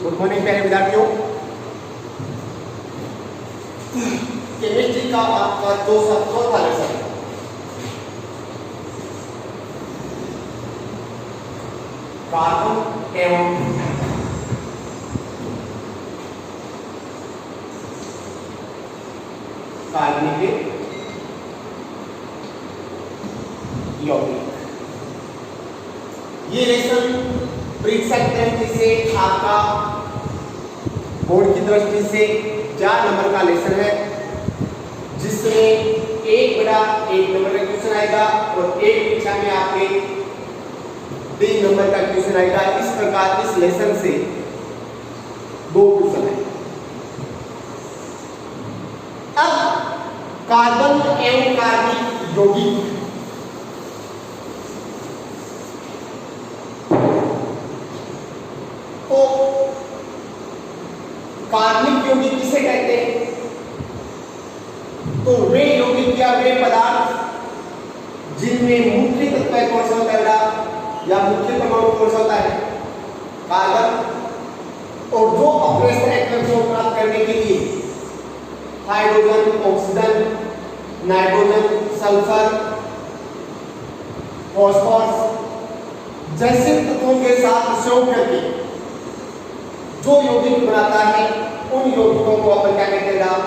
Good morning प्यारे विद्यार्थियों। Chemistry का आपका चौथा लेसन कार्बन एवं कार्बनिक यौगिक। ये लेसन परीक्षा की दृष्टि से आपका बोर्ड की दृष्टि से 4 नंबर का लेसन है, जिसमें 1/1 नंबर का क्वेश्चन आएगा और एक परीक्षा में आपके 3 नंबर का क्वेश्चन आएगा। इस प्रकार इस लेसन से 2 क्वेश्चन है। अब कार्बन एवं कार्बनिक यौगिक तो कार्बनिक यौगिक किसे कहते हैं? तो वे यौगिक या वे पदार्थ जिनमें मुख्य तत्व कौन सा होता है या मुख्य परमाणु कौन सा होता है? कार्बन। और जो अपने इलेक्ट्रॉन प्राप्त करने के लिए hydrogen, oxygen, nitrogen, sulphur, phosphorus जैसे तत्वों के साथ संयोग करके जो यौगिक बनाता है, उन यौगिकों को अपन क्या कहते हैं?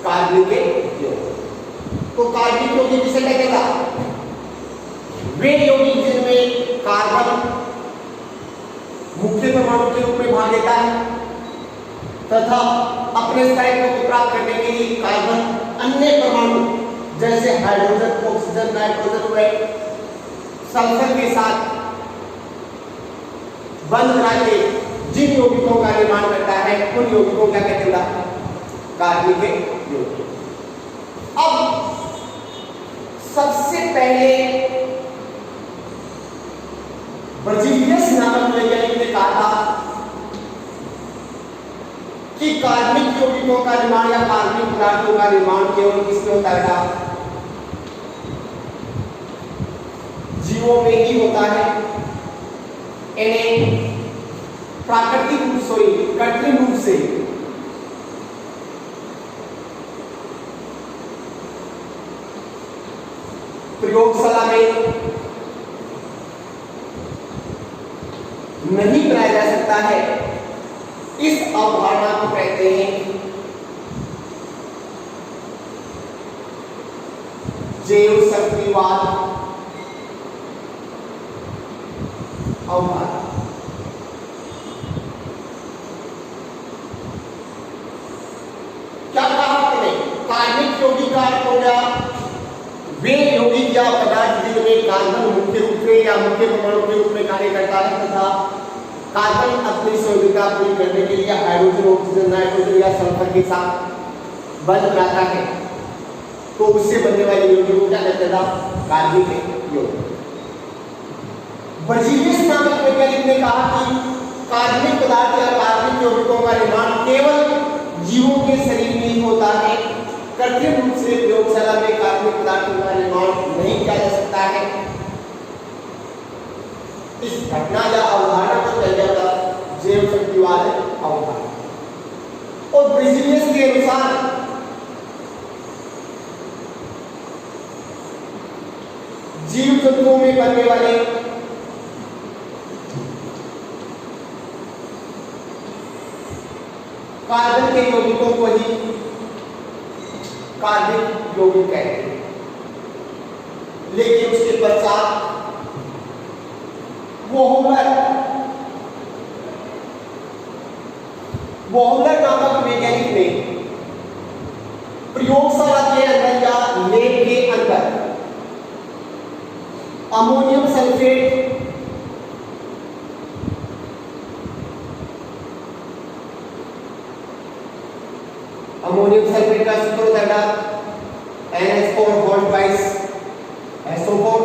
कार्बनिक यौगिक। तो कार्बनिक यौगिक किसे कहते हैं? वे यौगिक जिनमें कार्बन मुख्य परमाणु के रूप में भाग लेता है तथा अपने स्थायित्व को प्राप्त करने के लिए कार्बन अन्य परमाणु जैसे हाइड्रोजन, ऑक्सीजन, नाइट्रोजन व सल्फर के साथ बंध करा के जिन यौगिकों का निर्माण करता है, उन यौगिकों क्या कहते हैं? कार्बनिक यौगिक। अब सबसे पहले बर्जीलियस नामक वैज्ञानिक ने कहा था कि कार्बनिक यौगिकों का निर्माण या कार्बनिक पदार्थों का निर्माण केवल किसमें होता है? जीवों में ही होता है। इन्हें प्राकृतिक रूप से, कृत्रिम रूप से प्रयोगशाला में नहीं बनाया जा सकता है। इस अवधारणा को कहते हैं जैव शक्तिवाद अवधारणा। क्या कहा आपने? कार्बनिक यौगिक का अर्थ हो गया वे यौगिक या पदार्थ जिनमें कार्बन मुख्य रूप से या मुख्य परमाणु के रूप में कार्य करता है तथा कार्बन अपनी संयोजकता पूरी करने के लिए हाइड्रोजन, ऑक्सीजन, नाइट्रोजन या सल्फर के साथ बंध बनाता है, तो उससे बनने वाले यौगिक को क्या कहते हैं? कार्बनिक यौगिक। बर्जीलियस नामक वैज्ञानिक ने कहा कि कार्बनिक पदार्थ या कार्बनिक यौगिकों का निर्माण केवल जीवों के शरीर में ही होता है। कृत्रिम रूप से प्रयोगशाला में कार्बनिक पदार्थों का निर्माण नहीं किया जा सकता है। इस घटना या अवधारणा को कहा जाता है जैव शक्तिवाद अवधारणा। और बर्जीलियस के अनुसार जीव जंतुओं में बनने वाले कार्बन के यौगिकों को ही कार्बनिक यौगिक कहते हैं। लेकिन उसके पश्चात वोहलर नामक वैज्ञानिक ने प्रयोगशाला के अंदर या लैब के अंदर अमोनियम सल्फेट, अमोनियम सल्फेट का सूत्र होता है NH4 SO4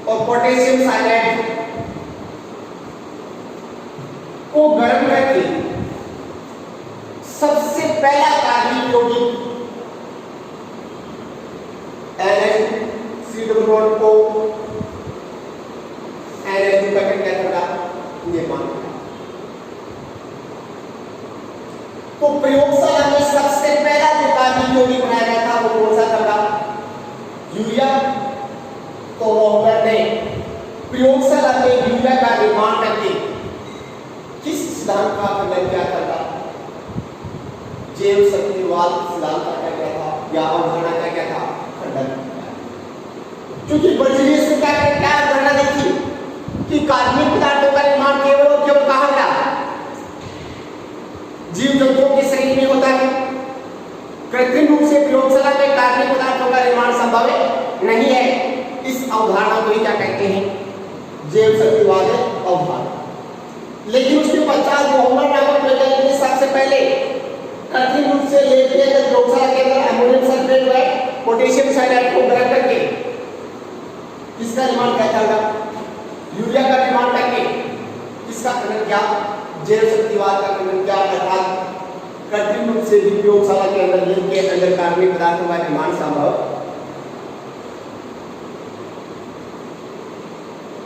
और पोटेशियम साइनाइड को गर्म करके सबसे पहला कार्बनिक यौगिक NH3 को NH2 का निर्माण किया। प्रयोगशाला में यूरिया का निर्माण करके किस सिद्धांत का खंडन किया था? जैव शक्तिवाद सिद्धांत का क्या था या अवधारणा का क्या था? खंडन। क्योंकि बर्जीलियस ने क्या अवधारणा देखी कि कार्बनिक पदार्थों का निर्माण केवल और केवल कहां होता है? जीव जंतुओं के शरीर में होता है। कृत्रिम रूप से प्रयोगशाला में कार्बनिक पदार्थों का निर्माण संभव नहीं है। इस अवधारणा को ही क्या कहते हैं? जैव शक्तिवाद अवधारणा। लेकिन उसके पश्चात मोहम्मद नामक वैज्ञानिक ने सबसे पहले कृत्रिम रूप से लेप के अंदर प्रयोगशाला के अंदर अमोनियम सल्फेट व पोटेशियम साइनाइड को गर्म करके किसका निर्माण किया था? यूरिया का निर्माण करके किसका खनन किया? जैव शक्तिवाद का खनन किया। अर्थात कृत्रिम रूप से प्रयोगशाला के अंदर लेप के अंदर कार्बनिक पदार्थों का निर्माण संभव।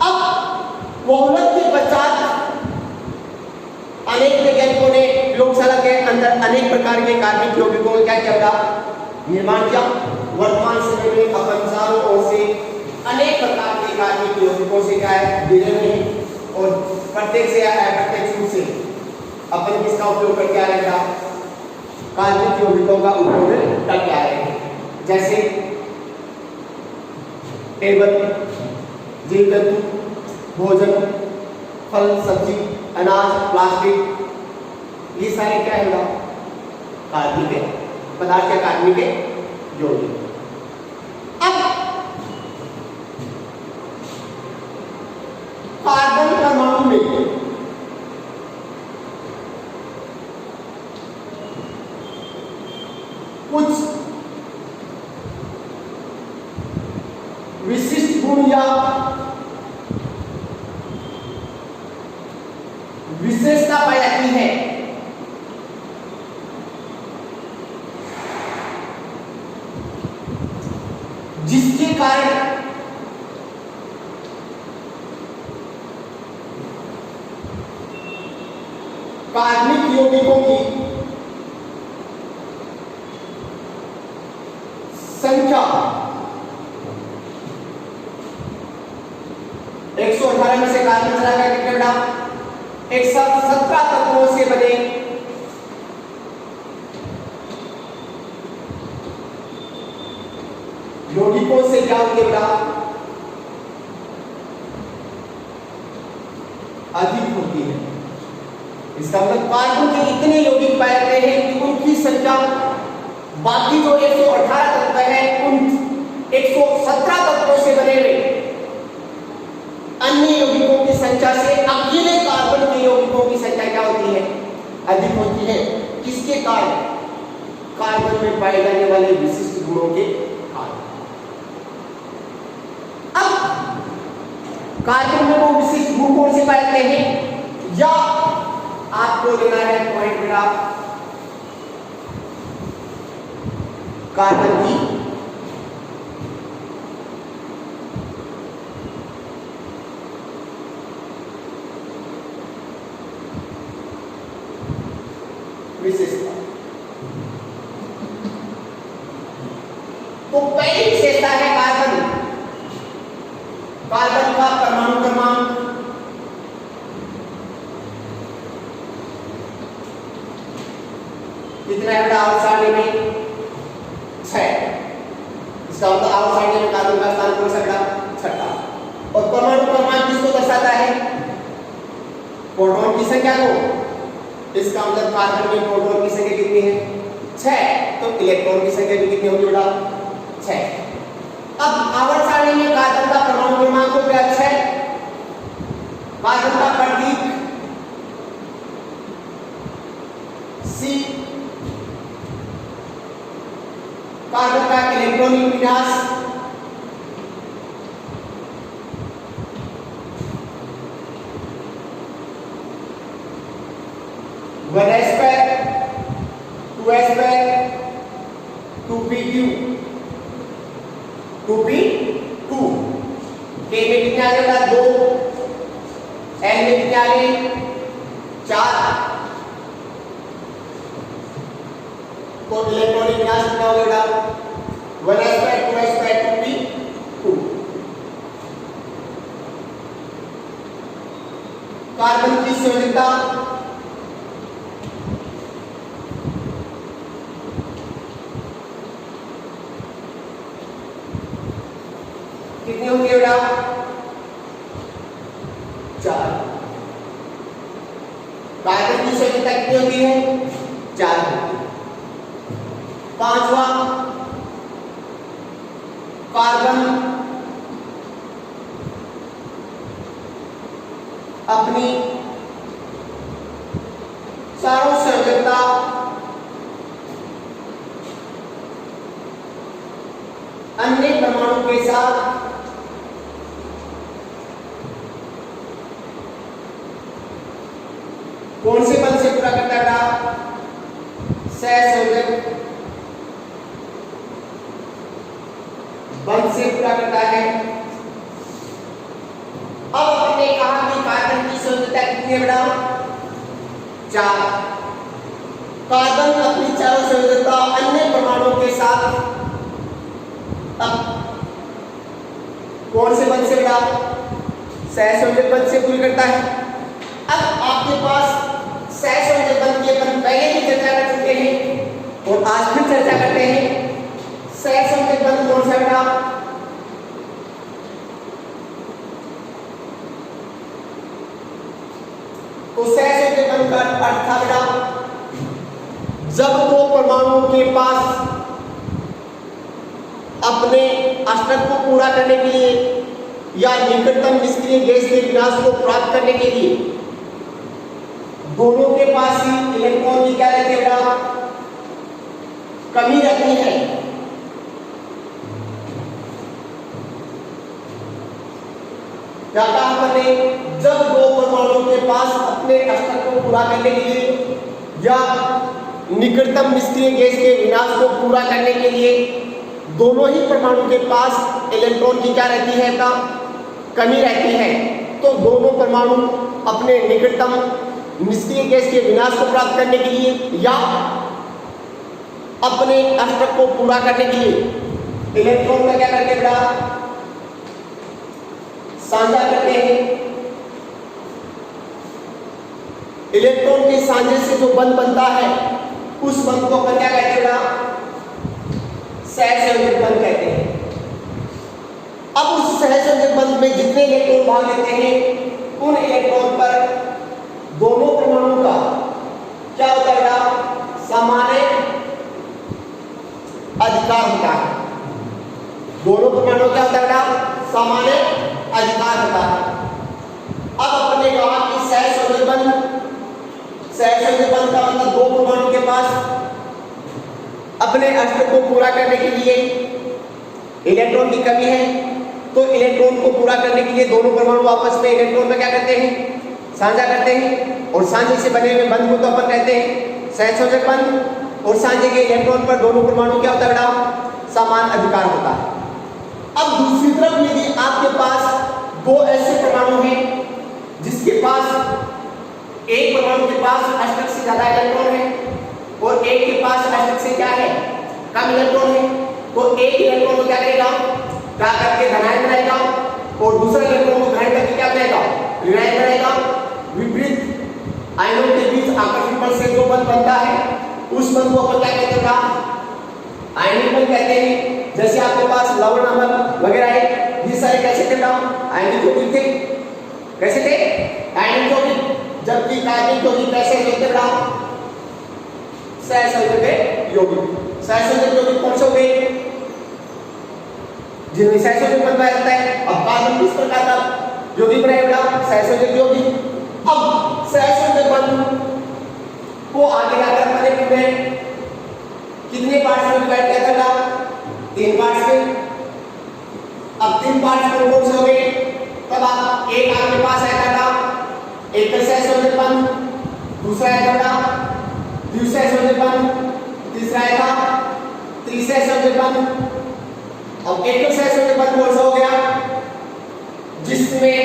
अब मोहम्मद के पश्चात अनेक वैज्ञानिकों ने प्रयोगशाला के अंदर अनेक प्रकार के कार्बनिक यौगिकों का क्या किया? निर्माण किया। वर्तमान समय में अपन चारों ओर से अनेक प्रकार के कार्बनिक यौगिकों से क्या है? घिरे हुए हैं और प्रत्यक्ष या अप्रत्यक्ष रूप से अपन किसका उपयोग करके आ रहे हैं? कार्बनिक यौगिकों का उपयोग करके आ रहे हैं। जैसे टेबल, जीव जंतु, भोजन, फल, सब्जी, अनाज, प्लास्टिक, ये सारे क्या है? कार्बनिक पदार्थ या कार्बनिक यौगिक। अब कार्बन परमाणु में कुछ विशिष्ट गुण या विशेषता पाई जाती है जिसके कारण कार्बनिक यौगिकों की संख्या 118 में से कार्बन चला गया कितने बड़ा? 117 तत्वों से बने यौगिकों से क्या होते बड़ा? अधिक होती है। इसका मतलब कार्बन के इतने यौगिक पाए जाते हैं कि उनकी संख्या बाकी जो 118 तत्व है उन 117 तत्वों से बने हुए अन्य यौगिकों की संख्या से अकेले कार्बन के यौगिकों की संख्या क्या होती है? अधिक होती है। किसके कारण? कार्बन में पाए जाने वाले विशिष्ट गुणों के कारण। अब कार्बन में वो विशिष्ट गुण कौन से पाए जाते हैं? या आपको लेना है पॉइंट मेरा कार्बन की विशेषता। तो पहली विशेषता है कार्बन। कार्बन का परमाणु क्रमांक कितना है बेटा? आवर्त सारणी में 6। इसका मतलब आवर्त सारणी में कार्बन का स्थान कौन सा बेटा? 6। और परमाणु क्रमांक किसको दर्शाता है? प्रोटॉन की संख्या को। इसका मतलब कार्बन में प्रोटॉन की संख्या कितनी है? 6। तो इलेक्ट्रॉन की संख्या भी कितनी होगी बेटा? 6। अब आवर्त सारणी में कार्बन का परमाणु क्रमांक हो गया 6। कार्बन का प्रतीक C, कार्बन का इलेक्ट्रॉनिक विन्यास वन एस पर 2s पर 2p2 2p2 K में कितने आ जाएगा? 2। L में कितने आ गए? 4। तो इलेक्ट्रॉनिक विन्यास कितना हो गया? 1s पर 2s पर 2p2। कार्बन की संयोजकता कितनी होती है बेटा? 4। कार्बन की संयोजकता कितनी होती है? 4 होती है। 5वां, कार्बन अपनी चारों संयोजकता अन्य परमाणु के साथ कौन से बल से पूरा करता है? सहसंयोजक बल से पूरा करता है। अब हमने कहा कि कार्बन की संयोजकता कितनी है बेटा? 4। कार्बन अपनी चारों संयोजकता अन्य परमाणुओं के साथ अब कौन से बल से बेटा? सहसंयोजक बल से पूरी करता है। अब आपके पास सहसंयोजक बल की अपन पहले भी चर्चा कर चुके हैं और आज फिर चर्चा करते हैं। सहसंयोजक बल कौन सा बेटा? तो सहसंयोजक बल का अर्थ था बेटा जब दो परमाणुओं के पास अपने अष्टक को पूरा करने के लिए या निकटतम निष्क्रिय गैस के विनाश को प्राप्त करने के लिए दोनों के पास ही इलेक्ट्रॉन की क्या रहती है बेटा? कमी रहती है। क्या कहा हमने? जब दो परमाणुओं के पास अपने अष्टक को पूरा करने के लिए या निकटतम निष्क्रिय गैस के विनाश को पूरा करने के लिए दोनों ही परमाणु के पास इलेक्ट्रॉन की क्या रहती है बेटा? कमी रहती है। तो दोनों परमाणु अपने निकटतम निष्क्रिय गैस के विनाश को प्राप्त करने के लिए या अपने अष्टक को पूरा करने के लिए इलेक्ट्रॉन का क्या करते हैं बेटा? साझा करते हैं। इलेक्ट्रॉन के साझे से जो बंध बनता है उस बंध को अपन क्या कहते हैं बेटा? सहसंयोजक बंध कहते हैं। अब उस सहसंयोजक बंध में जितने इलेक्ट्रॉन भाग लेते हैं उन इलेक्ट्रॉन पर दोनों परमाणु का क्या होता है बेटा? सामान्य अधिकार होता है। दोनों परमाणु क्या होता है बेटा? सामान्य अधिकार होता है। अब अपन ने कहा कि सहसंयोजक बंध का मतलब दो परमाणु के पास अपने अष्टक को पूरा करने के लिए इलेक्ट्रॉन की कमी है तो इलेक्ट्रॉन को पूरा करने के लिए दोनों परमाणु आपस में इलेक्ट्रॉन में क्या करते हैं? साझा करते हैं। और साझे से बने हुए बंध को तो अपन कहते हैं सहसंयोजक बंध। और साझे के इलेक्ट्रॉन पर दोनों परमाणु क्या होता है बेटा? समान अधिकार होता है। अब दूसरी तरफ यदि आपके पास दो ऐसे परमाणु हैं जिसके पास एक परमाणु के पास अष्टक से ज्यादा इलेक्ट्रॉन है और एक के पास अष्टक से क्या है? कम इलेक्ट्रॉन है, तो एक इलेक्ट्रॉन को क्या करेगा? क्या करके धनायन बनाएगा और दूसरा इलेक्ट्रॉन को ग्रहण करके क्या बनाएगा? ऋणायन बनाएगा। विपरीत आयनों के बीच आकर्षण बल से जो बंध बनता है उस बंध को अपन क्या कहते हैं? आयनिक बंध कहते हैं। जैसे आपके पास लवण अम्ल वगैरह है, ये सारे कैसे थे? आयनिक यौगिक थे। कैसे थे? आयनिक यौगिक। जबकि कार्बनिक यौगिक कैसे होते हैं? सहसंयोजक यौगिक। सहसंयोजक यौगिक कौन से हो गए? जिनमें सहसंयोजक बंध पाया जाता है। अब कार्बन किस प्रकार का यौगिक बनाया बेटा? सहसंयोजक यौगिक। अब सहसंयोजक बंध को आगे जाकर अपने पूरे कितने पार्ट्स में डिवाइड किया जाएगा? 3 पार्ट्स में। अब 3 पार्ट्स में कौन से हो गए? तब आप एक आपके पास आया था एक सहसंयोजक बंध, दूसरा आया था दूसरा सहसंयोजक बंध, तीसरा आया था तीसरा सहसंयोजक बंध। अब एक सहसंयोजक बंध कौन सा हो गया? जिसमें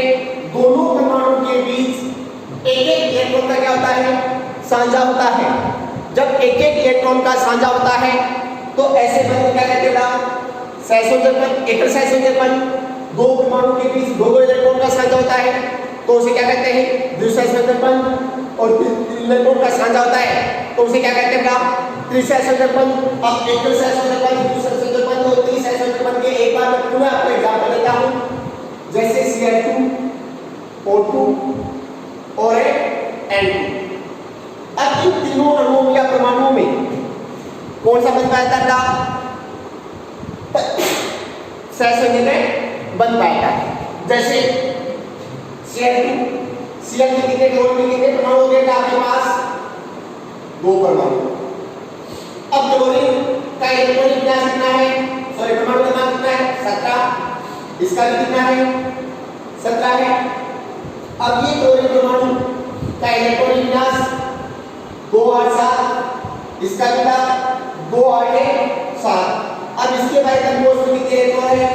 दोनों परमाणु के बीच एक एक इलेक्ट्रॉन का क्या होता है? साझा होता है। जब एक एक इलेक्ट्रॉन का साझा होता है तो ऐसे बंध क्या कहते हैं? सहसंयोजक बंध। एक सहसंयोजक बंध, दो परमाणु के बीच दो इलेक्ट्रॉन का साझा होता है तो उसे क्या कहते हैं द्विसहस्त्र बंध। और इलेक्ट्रॉन का साझा होता है तो उसे क्या कहते हैं बेटा त्रिसहस्त्र बंध। अब एकल सहस्त्र बंध, द्विसहस्त्र बंध और त्रिसहस्त्र बंध के एक बार मैं पुनः आपको एग्जांपल देता हूं, जैसे Cl2 O2 और N2। अब इन तीनों अणुओं या परमाणुओं में कौन सा बंध पाया जाता है? सहसंयोजक में बंध पाया है। जैसे Cl2 कितने क्लोरीन के कितने परमाणु हो गए आपके पास? 2 परमाणु। अब क्लोरीन का इलेक्ट्रॉनिक विन्यास कितना है? सॉरी परमाणु क्रमांक कितना है? 17। इसका भी कितना है? 17 है। अब ये क्लोरीन परमाणु का इलेक्ट्रॉनिक विन्यास 2 8 7, इसका कितना 2 8 7। अब इसके बाइकम कोष में कितने इलेक्ट्रॉन है?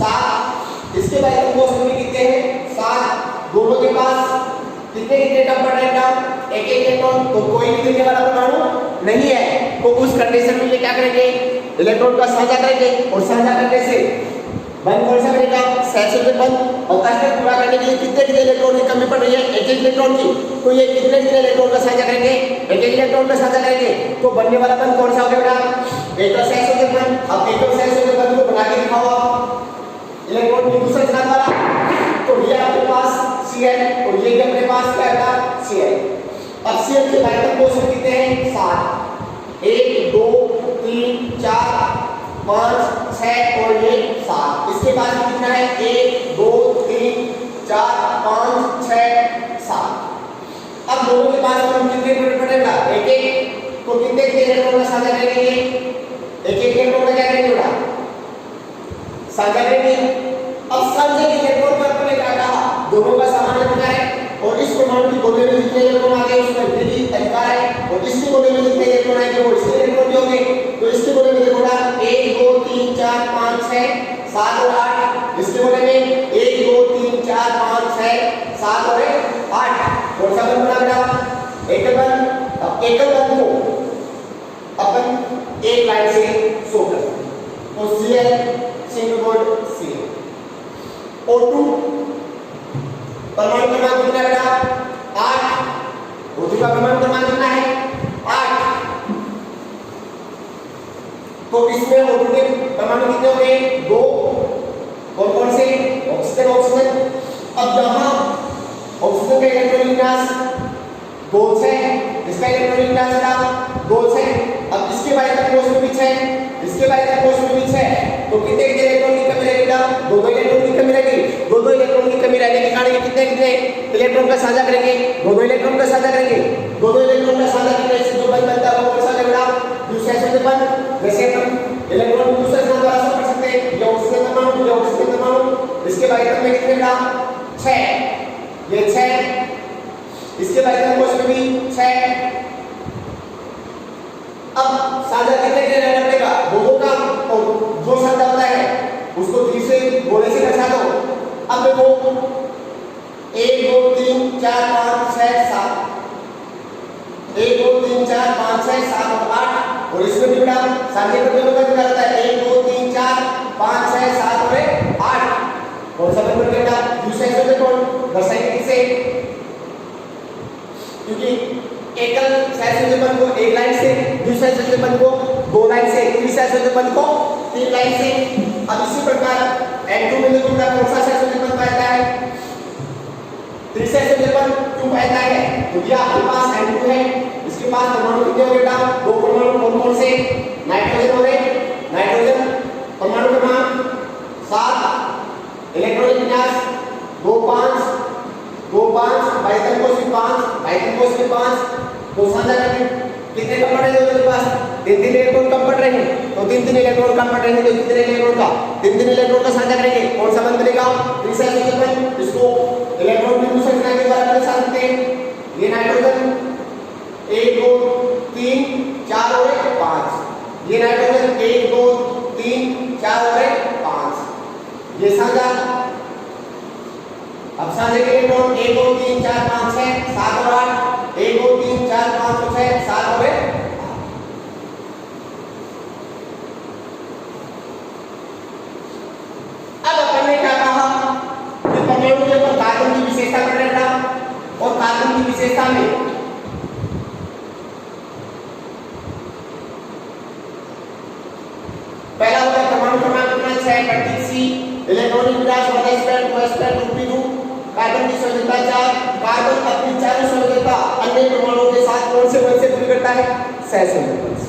7। इसके बाइकम कोष में कितने हैं? 7। दोनों के पास कितने कितने टम्पर रहेगा? एक एक इलेक्ट्रॉन। तो कोई भी देने वाला परमाणु नहीं है, तो उस कंडीशन में ये क्या करेंगे? इलेक्ट्रॉन का साझा करेंगे और साझा करने से बंध कौन सा करेगा? सहसंयोजक बंध। और कष्ट पूरा करने के लिए कितने कितने इलेक्ट्रॉन की कमी पड़ रही है? एक एक इलेक्ट्रॉन की। तो ये कितने कितने इलेक्ट्रॉन का साझा करेंगे? एक एक इलेक्ट्रॉन का साझा करेंगे। तो बनने वाला बंध कौन सा होगा बेटा? एकल सहसंयोजक बंध। अब एकल सहसंयोजक बंध को बना के दिखाओ आप इलेक्ट्रॉन की दूसरे स्थान वाला। तो ये आपके पास Cl और ये भी अपने पास क्या है? Cl। अब Cl के बाइकम कोष में कितने हैं? 7। 1 2 3 4 5 6 और ये 7। इसके बाद कितना है? 1 2 3 4 5 6 7। अब दोनों के पास हम कितने पड़ेगा? एक एक। तो कितने कितने इलेक्ट्रॉन का साझा करेंगे? एक एक इलेक्ट्रॉन का क्या करेंगे बेटा? साझा करेंगे। अब साझा इलेक्ट्रॉन पर अपने क्या कहा? दोनों का सामान्य अधिकार है। और इस परमाणु की गोले में जितने इलेक्ट्रॉन आ गए उसमें विधि अधिकार है। और इसके गोले में जितने इलेक्ट्रॉन आएंगे वो इसके इलेक्ट्रॉन भी होंगे। तो इसके गोले में देखो ना 1 2 3 4 5 6 7 और 8। इसके गोले में 1 2 3 4 5 6 7 और 8। कौन सा बंध बना बेटा? एकल बंध। अब एकल बंध को अपन एक लाइन से शो करते हैं। तो Cl single bond Cl। O2 परमाणु क्रमांक कितना बेटा? 8। O2 का परमाणु क्रमांक कितना है? 8। तो इसमें O2 के परमाणु कितने हो गए? 2। कौन कौन से? Oxygen oxygen. अब यहां ऑक्सीजन का इलेक्ट्रॉनिक विन्यास 2 6। इसका इलेक्ट्रॉनिक विन्यास क्या? 2 6। अब इसके बाइकम कोष में भी 6, इसके बाइकम कोष में भी 6। तो कितने कितने इलेक्ट्रॉन की कमी रहेगी? 2 इलेक्ट्रॉन की कमी रहेगी। 2 इलेक्ट्रॉन की कमी रहने के कारण ये कितने कितने इलेक्ट्रॉन का साझा करेंगे? 2 इलेक्ट्रॉन का साझा करेंगे। 2 इलेक्ट्रॉन का साझा करने से जो बंध बनता है वो कौन सा बेटा? द्विसहस्त्र बंध। वैसे हम इलेक्ट्रॉन दूसरे स्थान पर ऐसा पढ़ सकते हैं, ये ऑक्सीजन परमाणु, ये ऑक्सीजन परमाणु। इसके बाइकम में कितने बेटा? 6। ये 6। इसके बाइकम कोष में भी 6। अब साझा कितने कितने रहना पड़ेगा? दोनों का। और जो साझा होता है उसको तीसरे गोले से दर्शा दो। अब देखो 1 2 3 4 5 6 7। 1 2 3 4 5 6 7 और 8। और इसमें भी बेटा साझे का दोनों का कितना रहता है? 1 2 3 4 5 6 7 और 8। कौन सा बंध बनेगा? द्विसहस्त्र बंध। दर्शाएंगे किससे? क्योंकि एकल सहसंयोजक बंध को एक लाइन से, द्विसहस्त्र बंध को 2 लाइन से, त्रिसहस्त्र बंध को 3 लाइन से। अब इसी प्रकार N2 में देखो कौन सा सहसंयोजक बंध पाया है? त्रिसहस्त्र बंध क्यों पाया है? तो ये आपके पास N2 है। इसके पास परमाणु कितने हो बेटा? 2 परमाणु। कौन कौन से? नाइट्रोजन हो गए। नाइट्रोजन परमाणु क्रमांक 7। इलेक्ट्रॉनिक विन्यास 2 5 2 5। बाइकम कोष में 5, बाइकम कोष में 5। तो साझा करके कितने कम पड़ रहे हैं दोनों के पास? 3 इलेक्ट्रॉन कम पड़ रहे हैं। तो 3 इलेक्ट्रॉन कम पड़ रहे हैं तो कितने इलेक्ट्रॉन का? 3 इलेक्ट्रॉन का साझा करेंगे। कौन सा बंध बनेगा? त्रिसहस्त्र बंध। इसको इलेक्ट्रॉन की दूसरे संख्या के द्वारा दर्शा सकते हैं। ये नाइट्रोजन 1 2 3 4 और 5। ये नाइट्रोजन 1 2 3 4 और 5। ये साझा। अब साझे के इलेक्ट्रॉन 1 2 3 4 5 6 7 और 8। 1 2 3 4 5 और 6 7 और 8। अब अपन ने क्या कहा कि परमाणु के ऊपर कार्बन की विशेषता पढ़ रहे और कार्बन की विशेषता में पहला होता है परमाणु क्रमांक कितना 6 प्रतीक सी, इलेक्ट्रॉनिक विन्यास 1s2 2s2 2p2, कार्बन की संयोजकता 4, कार्बन अपनी चारों संयोजकता अन्य परमाणुओं के साथ कौन से बल से पूरी करता है? सहसंयोजक बल से।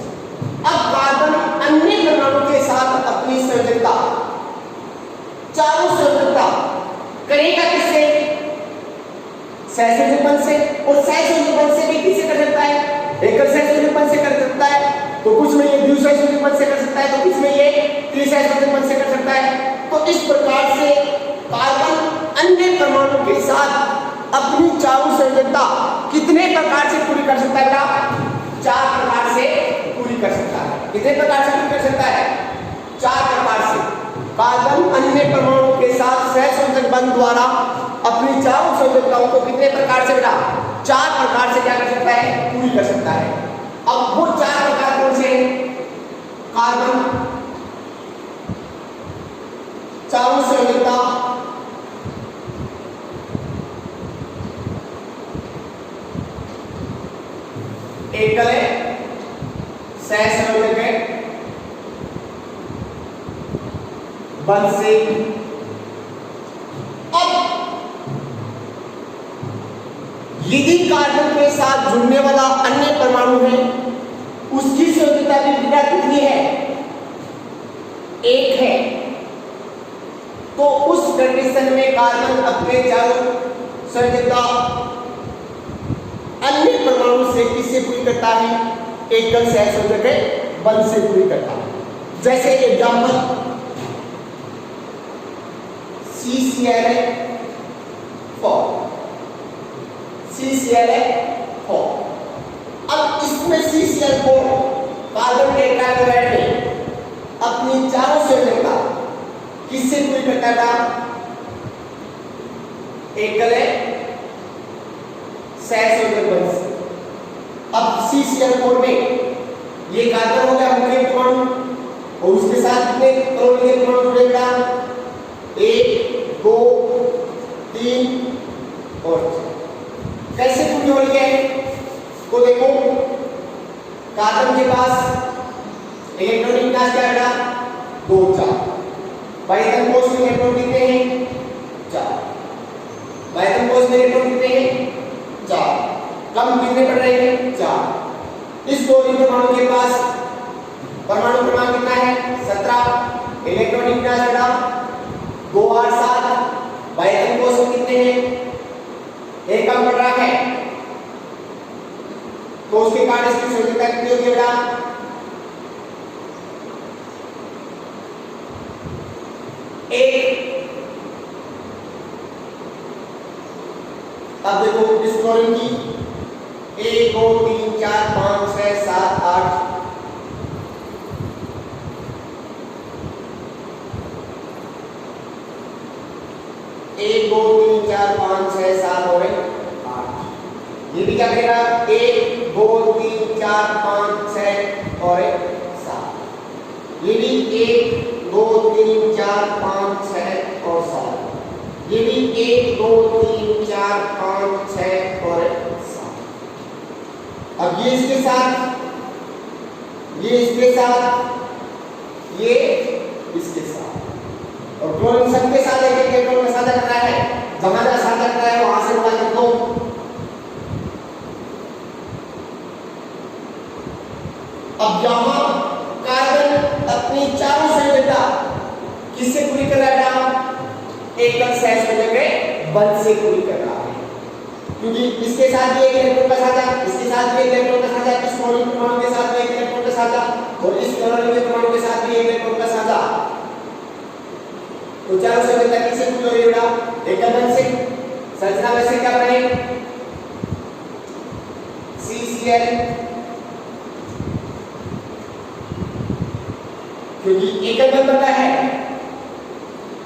अब कार्बन अन्य परमाणु के साथ अपनी संयोजकता चारों संयोजकता करेगा किससे? सहसंयोजक बल से। और सहसंयोजक बल से भी किससे कर सकता है? एकल सहसंयोजक बल से कर सकता है, तो कुछ में ये द्विसहसंयोजक बल से कर सकता है, तो कुछ में ये त्रिसहसंयोजक बल से कर सकता है। तो इस प्रकार से कार्बन अन्य परमाणु के साथ अपनी चारों संयोजकता कितने प्रकार से पूरी कर सकता है? 4 प्रकार से पूरी कर सकता है। कितने प्रकार से पूरी कर सकता है? 4 प्रकार से। कार्बन अन्य परमाणु के साथ सहसंयोजक बंध द्वारा अपनी चारों संयोजकताओं को कितने प्रकार से बेटा? 4 प्रकार से क्या कर सकता है? पूरी कर सकता है। अब वो 4 प्रकार कौन से हैं? कार्बन चारों संयोजकता एकल सहसंयोजक बल से। अब यदि कार्बन के साथ जुड़ने वाला अन्य परमाणु है, उसकी संयोजकता की विधा कितनी है? 1 है। तो उस कंडीशन में कार्बन अपने चारों संयोजकता अन्य परमाणु से किससे पूरी करता है? एकल सहसंयोजक बल से पूरी करता है। जैसे एग्जांपल CCl4। अब इसमें CCl4 कार्बन के टेट्राक्लोराइड में अपनी चारों संयोजकता किससे पूरी करता था? एकल सहसंयोजक बल से। अब CCl4 में ये कार्बन हो गया मुख्य परमाणु और उसके साथ कितने परमाणु जुड़ेगा? 1 2 3 और 4। कैसे पूरी हो रही है? तो देखो कार्बन के पास इलेक्ट्रॉनिक विन्यास क्या है? 2 4। बाइथम कोष में इलेक्ट्रॉन कितने हैं? 4। बाइथम कोष में इलेक्ट्रॉन कितने हैं? 4। कम कितने पड़ रहे हैं? 4। इस क्लोरीन परमाणु के पास परमाणु क्रमांक कितना है? 17। इलेक्ट्रॉनिक विन्यास बेटा 2 8 7। बाइथम कोष में कितने हैं? 1 कम पड़ रहा है, तो उसके कारण इसकी संयोजकता कितनी होगी बेटा? 1। अब देखो इस क्लोरीन की 1 2 3 4 5 6 7 8 1 2 3 4 5 6 7 और 8। ये भी क्या करेगा? 1 2 3 4 5 6 और 7। ये भी 1 2 3 4 5 6 और 7। ये भी 1 2 3 4 5 6 और 7। अब ये इसके साथ, ये इसके साथ, ये इसके साथ, और क्लोरीन सबके साथ एक इलेक्ट्रॉन का साझा कर रहा है। जहां जहां साझा कर रहा है वहां से उड़ा कर दो। अब यहां कार्बन अपनी चारों संयोजकता किससे पूरी कर रहा है? एकल सहसंयोजक बल से पूरी कर रहा है, क्योंकि इसके साथ भी एक इलेक्ट्रॉन का साझा, इसके साथ भी एक इलेक्ट्रॉन का साझा, इस क्लोरीन परमाणु के साथ भी एक इलेक्ट्रॉन का साझा और इस क्लोरीन परमाणु के साथ भी एक इलेक्ट्रॉन का साझा। तो चारों संयोजकता किससे पूरी हो रही है बेटा? एकल बल से। संरचना में से क्या बने? CCl, क्योंकि एकल बल बनता है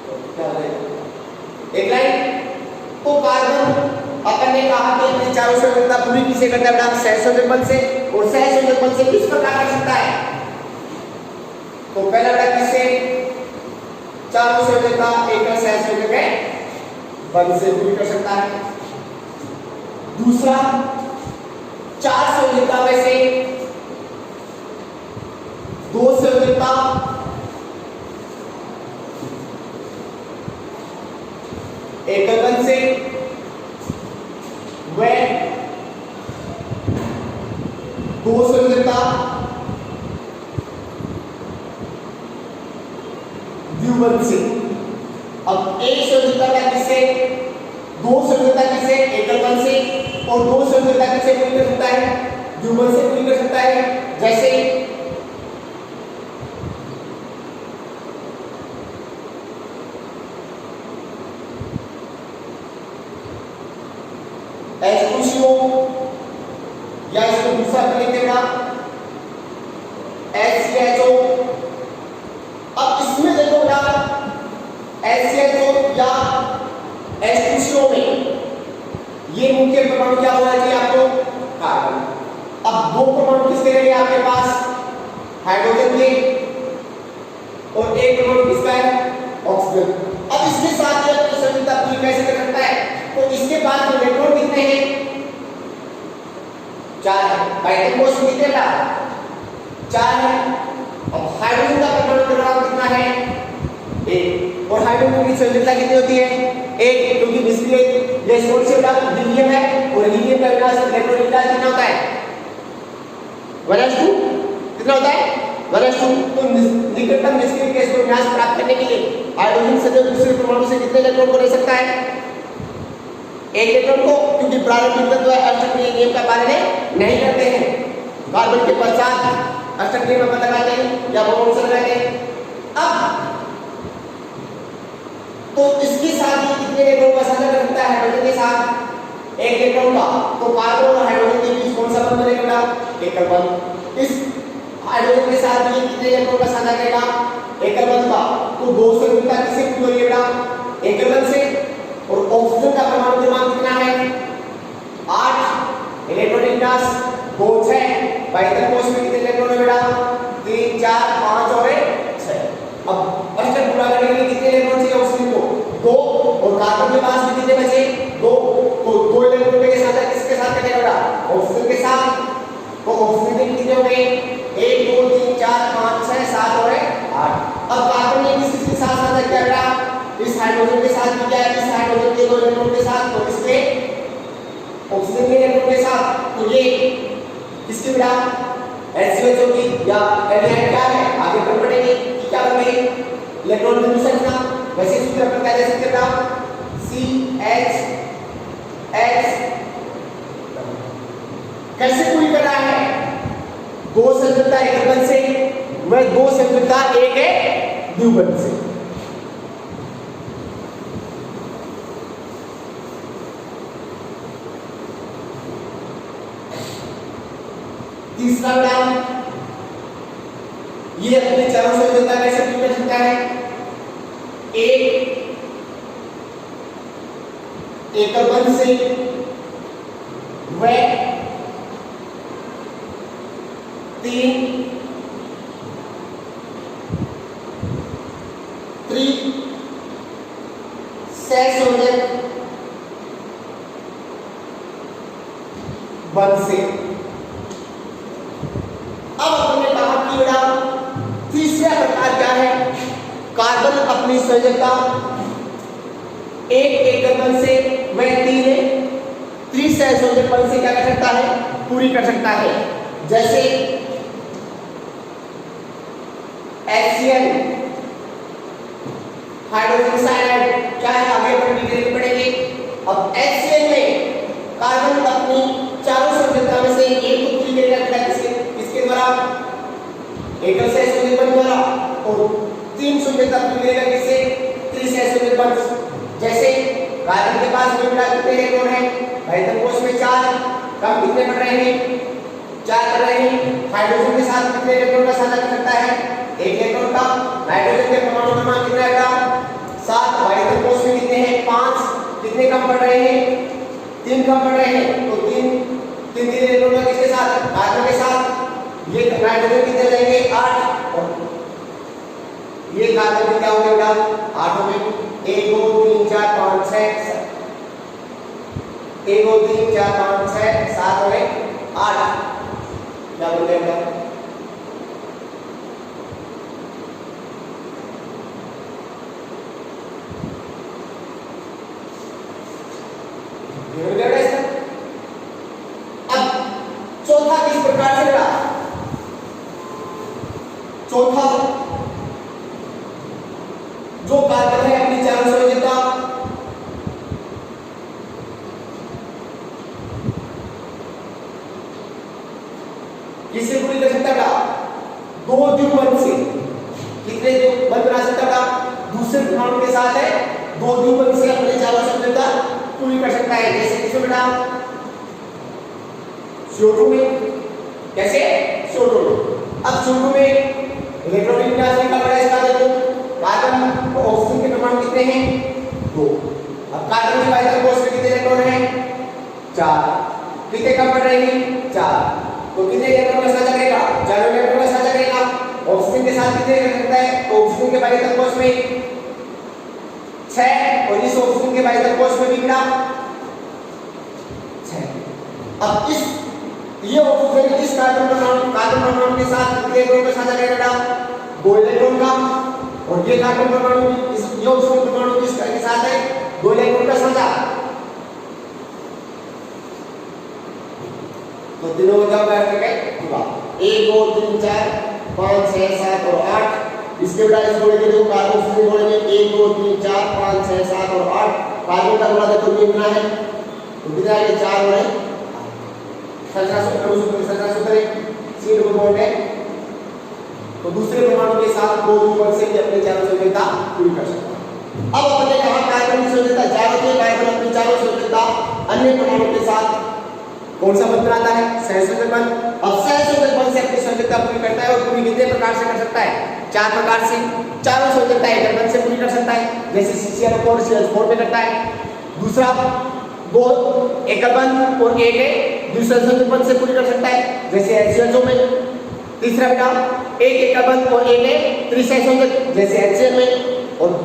तो क्या बनेगा? एक लाइन। तो कार्बन अपन ने कहा कि अपनी चारों संयोजकता पूरी किससे करता है बेटा? सहसंयोजक बल से। और सहसंयोजक बल से किस प्रकार कर सकता है? तो पहला बेटा किससे? चारों संयोजकता एकल सहसंयोजक बल से पूरी कर सकता है। दूसरा 4 संयोजकता में से 2 संयोजकता एकल बंध से व 2 संयोजकता द्विबंध से। अब एक संयोजकता क्या किससे, 2 संयोजकता किससे, एकल बंध से, और 2 संयोजकता किससे पूरी कर सकता है, द्विबंध से पूरी कर सकता है। जैसे H2CO या इसको दूसरा लिख देगा HCHO। अब इसमें देखो बेटा HCHO या H2CO में ये मुख्य परमाणु क्या होना चाहिए आपको, कार्बन। अब 2 परमाणु किसके रहेंगे आपके पास, हाइड्रोजन के, और एक परमाणु किसका है, ऑक्सीजन। अब इसके साथ ये अपनी संयोजकता पूरी कैसे कर सकता है, तो इसके बाद इलेक्ट्रॉन कितने हैं, 4 है। बाइंडिंग फोर्स कितने का, 4 है। अब हाइड्रोजन का परमाणु द्रव्यमान कितना है, 1, और हाइड्रोजन की संयोजकता कितनी होती है, 1, क्योंकि निष्क्रिय गैस कौन सी हीलियम है, और हीलियम का विनाश इलेक्ट्रॉन विनाश कितना होता है, 1s2 कितना होता है, 1s2। तो निकटतम निष्क्रिय गैस को विनाश प्राप्त करने के लिए हाइड्रोजन से दूसरे परमाणु से कितने इलेक्ट्रॉन को ले सकता है, 1 इलेक्ट्रॉन को, क्योंकि प्रारंभिक तत्व अष्टक नियम का पालन नहीं करते हैं। कार्बन के पश्चात अष्टक नियम का पता लगाते हैं या बॉन्ड से लगाते हैं। अब तो इसके साथ ही कितने इलेक्ट्रॉन का साझा कर सकता है, हाइड्रोजन के साथ 1 इलेक्ट्रॉन का। तो कार्बन और हाइड्रोजन के बीच कौन सा बंध बनेगा, एकल बंध। इस हाइड्रोजन के साथ ये कितने इलेक्ट्रॉन का साझा करेगा, एकल बंध का। तो 2 संयोजकता किससे पूरी होगी, एकल बंध से। और ऑक्सीजन का परमाणु द्रव्यमान कितना है, 8, इलेक्ट्रॉन विन्यास 2 6। बाइंडर कोश में कितने इलेक्ट्रॉन है बेटा, 3 4 5 और 6। अब अष्टक पूरा करने के लिए कितने इलेक्ट्रॉन चाहिए ऑक्सीजन को, 2, और कार्बन के पास भी कितने बचे, 2। तो 2 इलेक्ट्रॉन के साथ किसके साथ करेगा बेटा, ऑक्सीजन के साथ। तो ऑक्सीजन के कितने हो गए, 1 2 3 4 5 6 7 और 8। अब कार्बन ने किसके साथ साझा किया बेटा, इस हाइड्रोजन के साथ भी क्या है, इस हाइड्रोजन के 2 इलेक्ट्रॉन के साथ, और इसके ऑक्सीजन के इलेक्ट्रॉन के साथ। तो ये किसकी बेटा, HCHO की या एल्डिहाइड क्या है, आगे बढ़ पड़ेंगे कि क्या बनेंगे, इलेक्ट्रॉन बिंदु संख्या। वैसे सूत्र पर क्या दे सकते हैं बेटा, CH कैसे पूरी कर रहा है, 2 संयोजकता एकल बंध से, वह 2 संयोजकता एक है द्विबंध से। तीसरा नाम, ये अपने चारों संयोजकता कैसे पूरी कर सकता है, एक एकल बंध से व 3 सहसंयोजक बंध से। अब हमने कहा कि बेटा तीसरा प्रकार क्या है, कार्बन अपनी संयोजकता एक एकल बंध से व 3 सहसंयोजक बंध से क्या कर सकता है, पूरी कर सकता है। जैसे HCl हाइड्रोजन साइनाइड क्या है, आगे अपन डिटेल पढ़ेंगे। अब HCl में कार्बन अपनी चारों संयोजकता में से एक को पूरी करेगा, किसके द्वारा, एकल सहसंयोजक बंध द्वारा, और 3 संयोजकता पूरी करेगा किससे, 3 सहसंयोजक बंध। जैसे कार्बन के पास कितने इलेक्ट्रॉन है, हाइड्रोजन कोश में 4, कम कितने बढ़ रहे हैं, 4 बढ़ रहे हैं। हाइड्रोजन के साथ कितने इलेक्ट्रॉन का साझा कर सकता है, 1 इलेक्ट्रॉन का। नाइट्रोजन के परमाणु क्रमांक कितना है, 7। हाइड्रोजन कोश में कितने हैं, 5, कितने कम बढ़ रहे हैं, 3 कम बढ़ रहे हैं। तो 3 इलेक्ट्रॉन किसके साथ, कार्बन के साथ। ये नाइट्रोजन कितने रहेंगे, 8, और ये कार्बन क्या हो गया, 8 हो गए। 1 2 3 4 5 6 7। 1 2 3 4 5 6 7 और 8 क्या बोलते हैं अब चौथा किस प्रकार से रहा चौथा जो कार्बन है अपनी चारों संयोजकता किससे पूरी कर सकता था दो द्विबंध से कितने बंध बना सकता था दूसरे परमाणु के साथ है दो द्विबंध से अपनी चारों संयोजकता पूरी कर सकता है जैसे किसमें बेटा CO2 में कैसे CO2 अब CO2 में इलेक्ट्रॉनिक विन्यास निकल रहा है इसका देखो कार्बन और ऑक्सीजन के परमाणु कितने हैं 2 अब कार्बन के बाइटल कोष में कितने इलेक्ट्रॉन हैं 4 कितने कम पड़ रहे हैं 4 तो कितने इलेक्ट्रॉन का साझा करेगा 4 इलेक्ट्रॉन का साझा करेगा ऑक्सीजन के साथ कितने कर सकता है तो ऑक्सीजन के बाइटल कोष में 6 और इस ऑक्सीजन के बाइटल कोष में भी कितना 6 अब इस ये ऑक्सीजन इस कार्बन परमाणु के साथ कितने इलेक्ट्रॉन का साझा करेगा 2 इलेक्ट्रॉन का और ये कार्बन परमाणु इस ये ऑक्सीजन परमाणु के साथ है 2 इलेक्ट्रॉन का साझा तो तीनों का क्या होगा 1 2 3 4 5 6 7 और 8 इसके बजाय इस जोड़े के जो कार्बन ऑक्सीजन जोड़ेंगे 1 2 3 4 5 6 7 और 8 कार्बन का जोड़ा देखो कितना है तो कितना है 4 और 17 सी डबल बॉन्ड है तो दूसरे परमाणु के साथ दो द्विबंध से भी अपने चारों संयोजकता पूरी कर सकता है अब अपने कहा कार्बन की संयोजकता 4 होती है कार्बन अपनी चारों संयोजकता अन्य परमाणु के साथ कौन सा बंध बनाता है सहसंयोजक बंध अब सहसंयोजक बंध से अपनी संयोजकता पूरी करता है और पूरी कितने प्रकार से कर सकता है 4 प्रकार से चारों संयोजकता एकल बंध से पूरी कर सकता है जैसे CCl4 CH4 में करता है दूसरा दो एकल बंध और एक है दूसरा संयोजक बंध से पूरी कर सकता है जैसे HCl में तीसरा बेटा एक एकल बंध और एक है त्रिसहसंयोजक जैसे HCl में और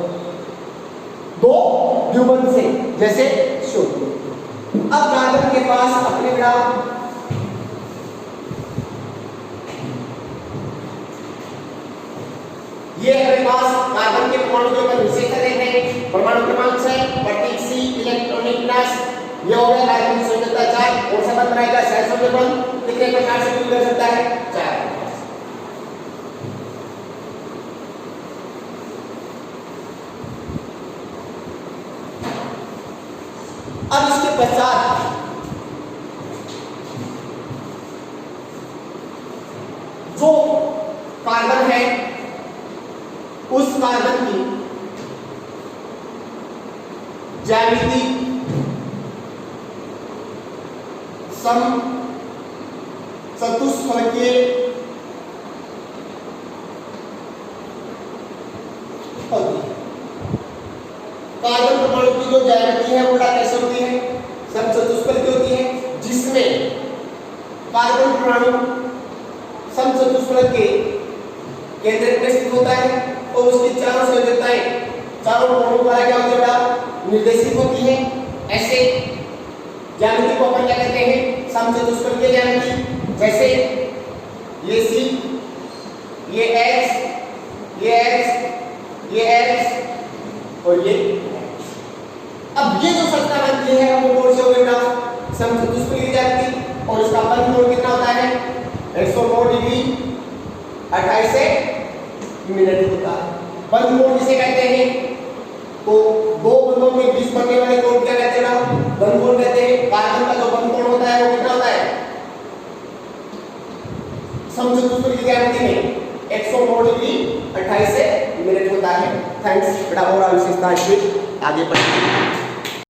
दो द्विबंध से जैसे CO2 अब कार्बन के पास अपने बेटा ये अपने पास कार्बन के परमाणु के ऊपर विशेषता देते हैं परमाणु क्रमांक 6 प्रतीक C इलेक्ट्रॉनिक विन्यास ये हो गया कार्बन की संयोजकता 4 कौन सा बंध बनाएगा सहसंयोजक बंध कितने प्रकार से पूरी कर सकता है 4 अब इसके पश्चात जो कार्बन है उस कार्बन की ज्यामिति सम चतुष्फलकीय होती है कार्बन परमाणु की जो ज्यामिति है वो कैसे होती है समचतुष्फलकीय होती है जिसमें कार्बन परमाणु समचतुष्फलक के केंद्र में स्थित होता है और उसकी चारों संयोजकताएं चारों परमाणु द्वारा क्या होती है निर्देशित होती है ऐसे ज्यामिति को अपन क्या कहते हैं समचतुष्फलकीय ज्यामिति जैसे ये C ये H ये H ये H और ये अब ये जो संख्या बनती है वो कौन सी होगी बेटा समचतुष्फलकीय ज्यामिति और इसका बंध कोण कितना होता है 109 डिग्री 28 मिनट होता है बंध कोण किसे कहते हैं तो दो बंधों के बीच बनने वाले कोण क्या कहते हैं बंध कोण कहते हैं कार्बन का जो बंध कोण होता है वो कितना होता है समचतुष्फलकीय ज्यामिति में 109 डिग्री 28 मिनट होता है थैंक्स बेटा और विशेषता आगे बढ़ते हैं